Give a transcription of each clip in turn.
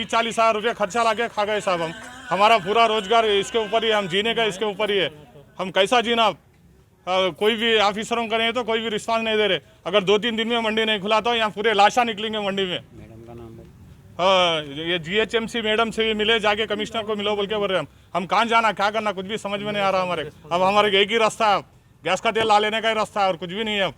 30-40 हज़ार रुपये खर्चा ला के खा गए साहब। हम हमारा पूरा रोजगार इसके ऊपर ही, हम जीने का इसके ऊपर ही है। हम कैसा जीना? कोई भी ऑफिसरों का नहीं तो कोई भी रिस्पॉन्स नहीं दे रहे। अगर 2-3 दिन में मंडी नहीं खुला तो यहाँ पूरे लाशा निकलेंगे मंडी में। मैडम का नाम है। हाँ, ये GHMC मैडम से भी मिले, जाके कमिश्नर को मिलो बोल के बोल रहे हैं। हम कहाँ जाना, क्या करना, कुछ भी समझ में नहीं आ रहा हमारे। अब हमारे एक ही रास्ता है, गैस का तेल ला लेने का ही रास्ता है और कुछ भी नहीं है। अब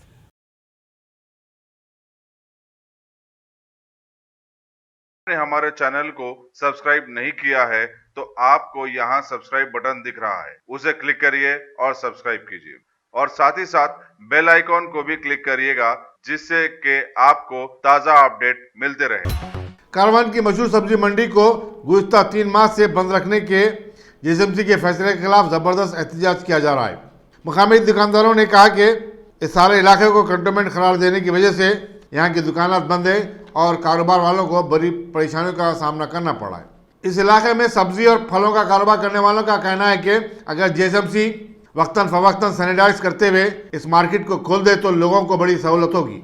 ने हमारे चैनल को सब्सक्राइब नहीं किया है तो आपको यहाँ सब्सक्राइब बटन दिख रहा है, उसे क्लिक करिए और सब्सक्राइब कीजिए और साथ ही साथ बेल आइकॉन को भी क्लिक करिएगा, जिससे कि आपको ताज़ा अपडेट मिलते रहे। कारवान की मशहूर सब्जी मंडी को गुज़िस्ता 3 माह से बंद रखने के GHMC के फैसले के खिलाफ ज़बरदस्त एहतजाज किया जा रहा है। मकामी दुकानदारों ने कहा कि इस सारे इलाके को कंटोनमेंट करार देने की वजह से यहाँ की दुकानात बंद है और कारोबार वालों को बड़ी परेशानियों का सामना करना पड़ा है। इस इलाके में सब्जी और फलों का कारोबार करने वालों का कहना है कि अगर GHMC वक्तन फवक्तन सैनिटाइज करते हुए इस मार्केट को खोल दे तो लोगों को बड़ी सहूलत होगी।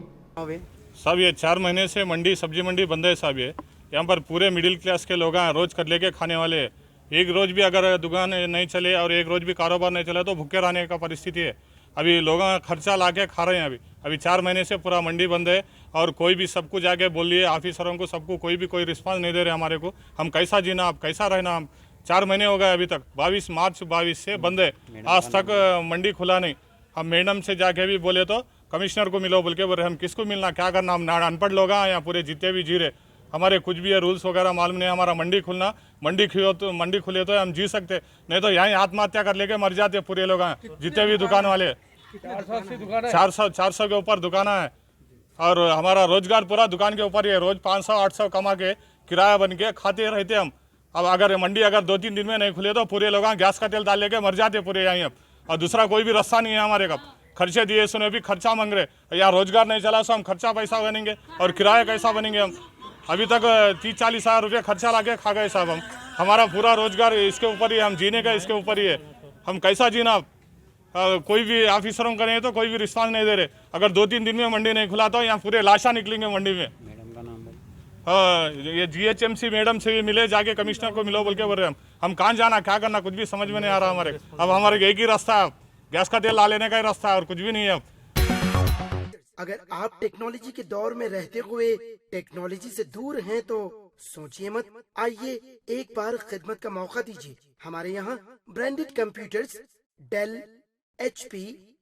साहब ये 4 महीने से मंडी, सब्जी मंडी बंद है साहब। ये यहाँ पर पूरे मिडिल क्लास के लोग हैं, रोज कर लेके खाने वाले हैं। एक रोज भी अगर दुकान नहीं चले और एक रोज भी कारोबार नहीं चले तो भूखे रहने का परिस्थिति है। अभी लोग खर्चा ला के खा रहे हैं। अभी 4 महीने से पूरा मंडी बंद है और कोई भी सबको जाके बोलिए, ऑफिसरों को, सबको कोई रिस्पांस नहीं दे रहे हमारे को। हम कैसा जीना, अब कैसा रहना? हम 4 महीने हो गए अभी तक, 22 मार्च 22 से बंद है, आज तक मंडी खुला नहीं। हम मैडम से जाके भी बोले तो कमिश्नर को मिलो बोल के बोल रहे। हम किसको मिलना, क्या करना? हम अनपढ़ लोग हैं, यहाँ पूरे जितने भी जी रहे, हमारे कुछ भी है रूल्स वगैरह मालूम नहीं। हमारा मंडी खुलना, मंडी खुले तो हम जी सकते, नहीं तो यहाँ आत्महत्या कर लेके मर जाते पूरे लोग हैं, जितने भी दुकान वाले। 400 के ऊपर दुकान है और हमारा रोजगार पूरा दुकान के ऊपर ही है। रोज 500-800 कमा के किराया बन के खाते रहते हम। अब अगर मंडी 2-3 दिन में नहीं खुले तो पूरे लोग गैस का तेल डाल लेके मर जाते पूरे यहाँ। अब और दूसरा कोई भी रास्ता नहीं है हमारे का। खर्चे दिए सुने भी खर्चा मांग रहे, यहाँ रोजगार नहीं चला तो हम खर्चा पैसा बनेंगे और किराया कैसा बनेंगे? हम अभी तक 30-40 हज़ार रुपये खर्चा ला के खा गए साहब। हम हमारा पूरा रोजगार इसके ऊपर ही, हम जीने का इसके ऊपर ही है। हम कैसा जीना? कोई भी ऑफिसरों का नहीं तो कोई भी रिस्पॉन्स नहीं दे रहे। अगर 2-3 दिन में मंडी नहीं खुला तो यहाँ पूरे लाशा निकलेंगे मंडी में। मैडम का नाम है। हाँ, ये GHMC मैडम से भी मिले, जाके कमिश्नर को मिलो बोल के बोल रहे हैं। हम कहाँ जाना, क्या करना, कुछ भी समझ में नहीं आ रहा हमारे। अब हमारे एक ही रास्ता है, गैस का तेल ला लेने का ही रास्ता है और कुछ भी नहीं है। अगर आप टेक्नोलॉजी के दौर में रहते हुए टेक्नोलॉजी से दूर हैं तो सोचिए मत, आइए एक बार खिदमत का मौका दीजिए। हमारे यहाँ branded computers, Dell, HP,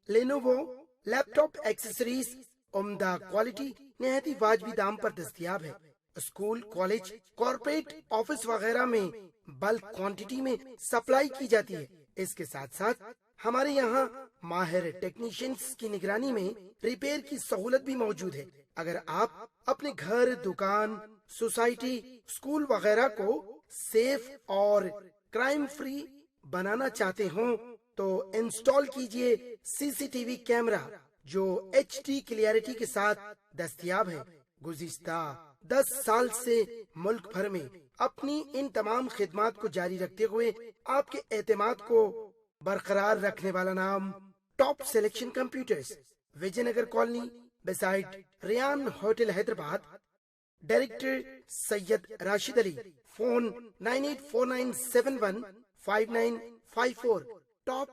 Lenovo, laptop accessories उम्दा क्वालिटी निहायत ही वाजबी दाम पर दस्तयाब है। स्कूल, कॉलेज, कॉर्पोरेट ऑफिस वगैरह में बल्क क्वांटिटी में सप्लाई की जाती है। इसके साथ साथ हमारे यहाँ माहिर टेक्नीशियंस की निगरानी में रिपेयर की सहूलत भी मौजूद है। अगर आप अपने घर, दुकान, सोसाइटी, स्कूल वगैरह को सेफ और क्राइम फ्री बनाना चाहते हो तो इंस्टॉल कीजिए CCTV कैमरा जो HD क्लियरिटी के साथ दस्तयाब है। गुज़िश्ता 10 साल से मुल्क भर में अपनी इन तमाम खिदमात को जारी रखते हुए आपके एतमाद को बरकरार रखने वाला नाम top selection computers, Vijayanagar colony, beside Riyan hotel, Hyderabad. Director Syed Rashid Ali. Phone 9849715954। Top